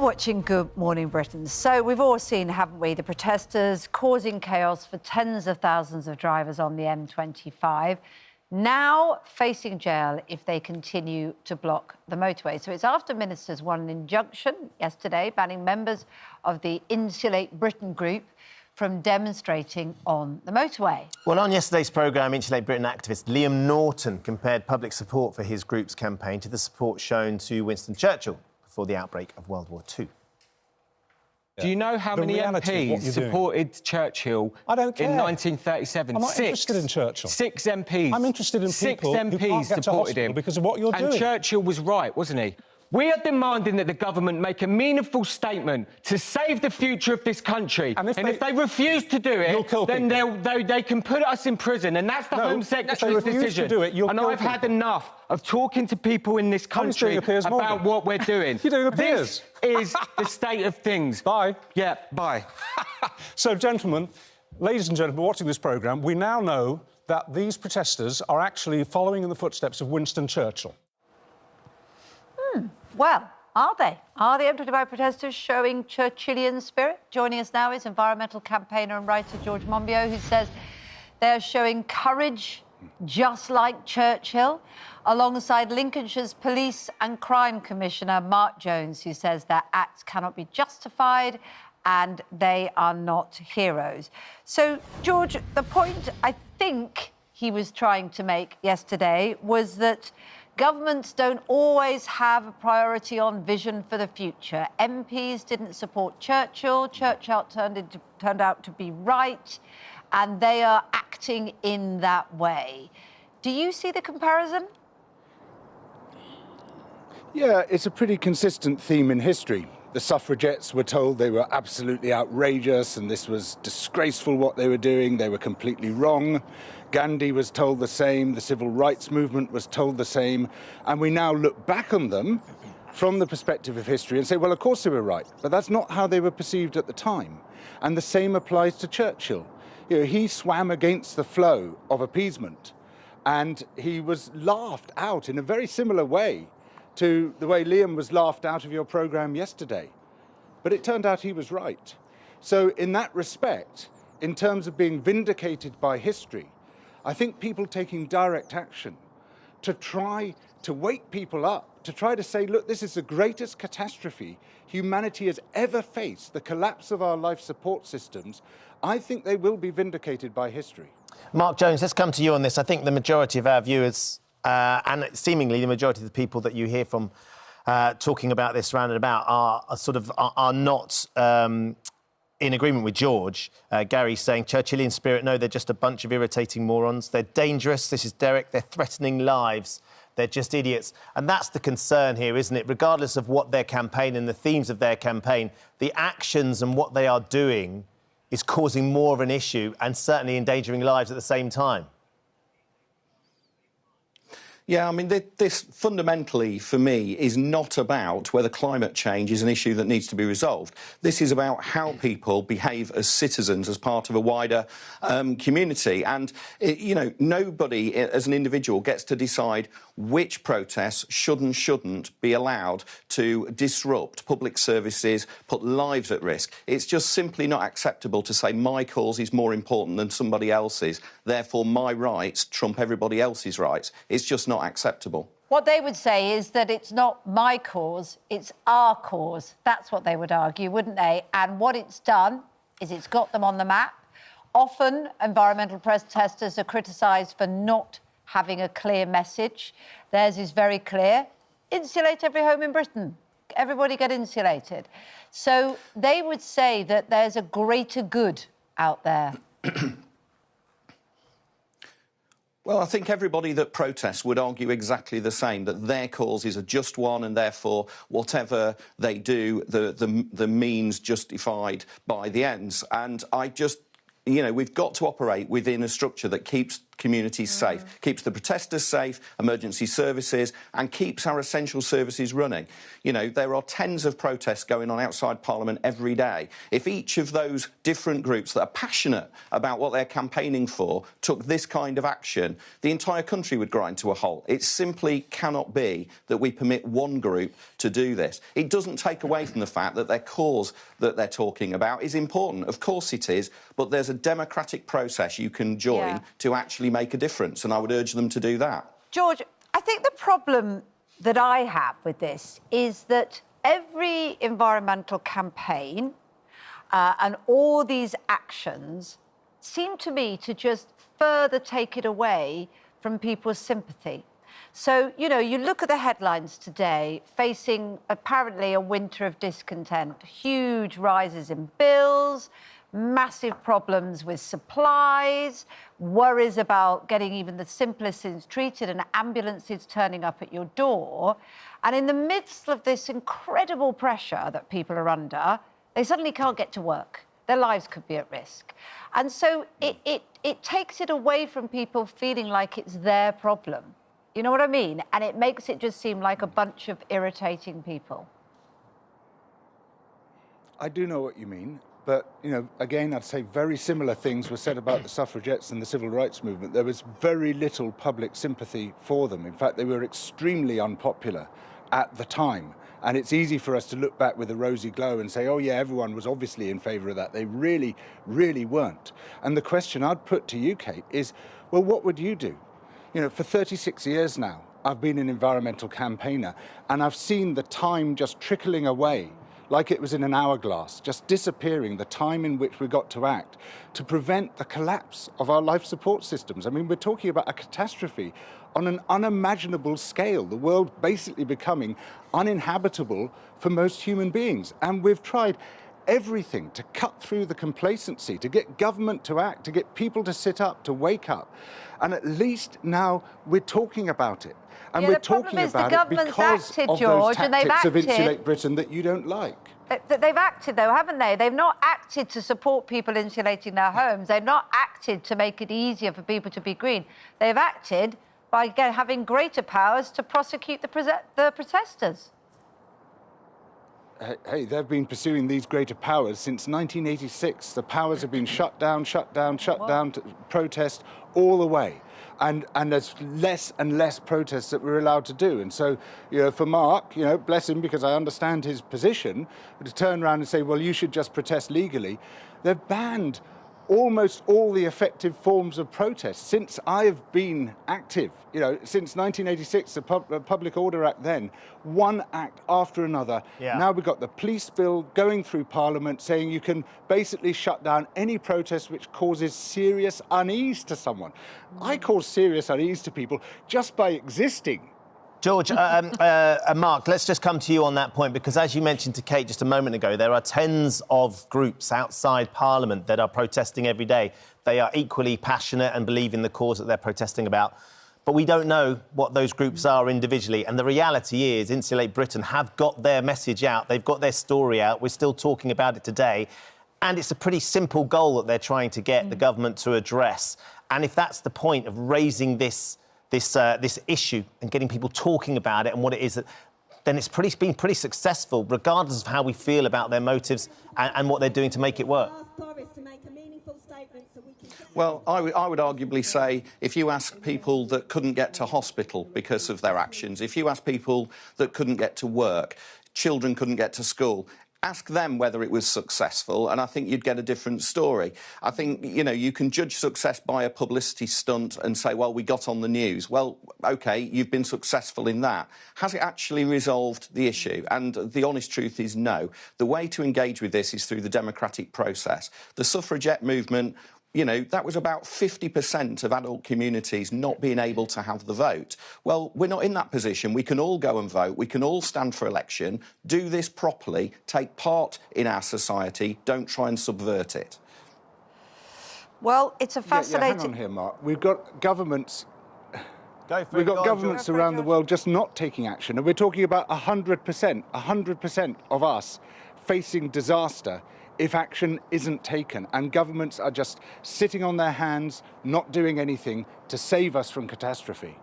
You're watching Good Morning Britain. So we've all seen, haven't we, the protesters causing chaos for tens of thousands of drivers on the M25, now facing jail if they continue to block the motorway. So it's after ministers won an injunction yesterday banning members of the Insulate Britain group from demonstrating on the motorway. Well, on yesterday's programme, Insulate Britain activist Liam Norton compared public support for his group's campaign to the support shown to Winston Churchill before the outbreak of World War II. Do you know how many MPs supported Churchill I don't care. in 1937? I'm not interested in Churchill. 6 MPs. I'm interested in people who can't get to hospital because of what you're doing. And Churchill was right, wasn't he? We are demanding that the government make a meaningful statement to save the future of this country. And if they refuse to do it, then they can put us in prison. And that's the Home Secretary's decision. To do it, and I've had enough of talking to people in this country about what we're doing. You're doing appears. This is the state of things. Bye. Yeah, bye. So, gentlemen, ladies and gentlemen watching this programme, we now know that these protesters are actually following in the footsteps of Winston Churchill. Well, are they? Are the M25 protesters showing Churchillian spirit? Joining us now is environmental campaigner and writer George Monbiot, who says they're showing courage just like Churchill, alongside Lincolnshire's Police and Crime Commissioner Mark Jones, who says their acts cannot be justified and they are not heroes. So, George, the point I think he was trying to make yesterday was that governments don't always have a priority on vision for the future. MPs didn't support Churchill. Churchill turned out to be right, and they are acting in that way. Do you see the comparison? Yeah, it's a pretty consistent theme in history. The suffragettes were told they were absolutely outrageous and this was disgraceful what they were doing. They were completely wrong. Gandhi was told the same. The civil rights movement was told the same. And we now look back on them from the perspective of history and say, well, of course they were right. But that's not how they were perceived at the time. And the same applies to Churchill. You know, he swam against the flow of appeasement and he was laughed out in a very similar way to the way Liam was laughed out of your programme yesterday. But it turned out he was right. So in that respect, in terms of being vindicated by history, I think people taking direct action to try to wake people up, to try to say, look, this is the greatest catastrophe humanity has ever faced, the collapse of our life support systems, I think they will be vindicated by history. Mark Jones, let's come to you on this. I think the majority of our viewers and seemingly the majority of the people that you hear from talking about this round and about are not in agreement with George. Gary's saying Churchillian spirit, no, they're just a bunch of irritating morons. They're dangerous. This is Derek. They're threatening lives. They're just idiots. And that's the concern here, isn't it? Regardless of what their campaign and the themes of their campaign, the actions and what they are doing is causing more of an issue and certainly endangering lives at the same time. Yeah, I mean, this fundamentally, for me, is not about whether climate change is an issue that needs to be resolved. This is about how people behave as citizens, as part of a wider community. And, you know, nobody as an individual gets to decide which protests should and shouldn't be allowed to disrupt public services, put lives at risk. It's just simply not acceptable to say my cause is more important than somebody else's, therefore my rights trump everybody else's rights. It's just not acceptable. What they would say is that it's not my cause, it's our cause. That's what they would argue, wouldn't they? And what it's done is it's got them on the map. Often, environmental protesters are criticised for not having a clear message. Theirs is very clear. Insulate every home in Britain. Everybody get insulated. So they would say that there's a greater good out there. Well, I think everybody that protests would argue exactly the same, that their cause is a just one and therefore whatever they do, the means justified by the ends. And I just, you know, we've got to operate within a structure that keeps communities safe, keeps the protesters safe, emergency services, and keeps our essential services running. You know, there are tens of protests going on outside Parliament every day. If each of those different groups that are passionate about what they're campaigning for took this kind of action, the entire country would grind to a halt. It simply cannot be that we permit one group to do this. It doesn't take away from the fact that their cause that they're talking about is important. Of course it is, but there's a democratic process you can join to actually make a difference, and I would urge them to do that. George, I think the problem that I have with this is that every environmental campaign and all these actions seem to me to just further take it away from people's sympathy. So, you know, you look at the headlines today, facing apparently a winter of discontent, huge rises in bills, massive problems with supplies, worries about getting even the simplest things treated, and ambulances turning up at your door. And in the midst of this incredible pressure that people are under, they suddenly can't get to work. Their lives could be at risk. And so it takes it away from people feeling like it's their problem. You know what I mean? And it makes it just seem like a bunch of irritating people. I do know what you mean. But, you know, again, I'd say very similar things were said about the suffragettes and the civil rights movement. There was very little public sympathy for them. In fact, they were extremely unpopular at the time. And it's easy for us to look back with a rosy glow and say, oh, yeah, everyone was obviously in favour of that. They really, really weren't. And the question I'd put to you, Kate, is, well, what would you do? You know, for 36 years now, I've been an environmental campaigner, and I've seen the time just trickling away like it was in an hourglass, just disappearing, the time in which we got to act to prevent the collapse of our life support systems. I mean, we're talking about a catastrophe on an unimaginable scale, the world basically becoming uninhabitable for most human beings. And we've tried everything to cut through the complacency, to get government to act, to get people to sit up, to wake up. And at least now we're talking about it. And we're talking about it because of those tactics of Insulate Britain that you don't like. They've acted, though, haven't they? They've not acted to support people insulating their homes. They've not acted to make it easier for people to be green. They've acted by having greater powers to prosecute the protesters. Hey, they've been pursuing these greater powers since 1986. The powers have been shut down to protest all the way. And there's less and less protests that we're allowed to do. And so, you know, for Mark, you know, bless him, because I understand his position, to turn around and say, well, you should just protest legally, they've banned almost all the effective forms of protest since I've been active. You know, since 1986, the Public Order Act then, one act after another. Yeah. Now we've got the police bill going through Parliament saying you can basically shut down any protest which causes serious unease to someone. I cause serious unease to people just by existing. George, Mark, let's just come to you on that point, because as you mentioned to Kate just a moment ago, there are tens of groups outside Parliament that are protesting every day. They are equally passionate and believe in the cause that they're protesting about. But we don't know what those groups are individually. And the reality is Insulate Britain have got their message out. They've got their story out. We're still talking about it today. And it's a pretty simple goal that they're trying to get the government to address. And if that's the point of raising this issue and getting people talking about it and what it is, then it's been pretty successful, regardless of how we feel about their motives and what they're doing to make it work. Well, I would arguably say if you ask people that couldn't get to hospital because of their actions, if you ask people that couldn't get to work, children couldn't get to school, ask them whether it was successful, and I think you'd get a different story. I think, you know, you can judge success by a publicity stunt and say, well, we got on the news. Well, OK, you've been successful in that. Has it actually resolved the issue? And the honest truth is no. The way to engage with this is through the democratic process. The suffragette movement, you know, that was about 50% of adult communities not being able to have the vote. Well, we're not in that position. We can all go and vote. We can all stand for election, do this properly, take part in our society, don't try and subvert it. Well, it's a fascinating... Hang on here, Mark. We've got governments... We've got governments around the world just not taking action. And we're talking about 100% of us facing disaster if action isn't taken, and governments are just sitting on their hands, not doing anything to save us from catastrophe.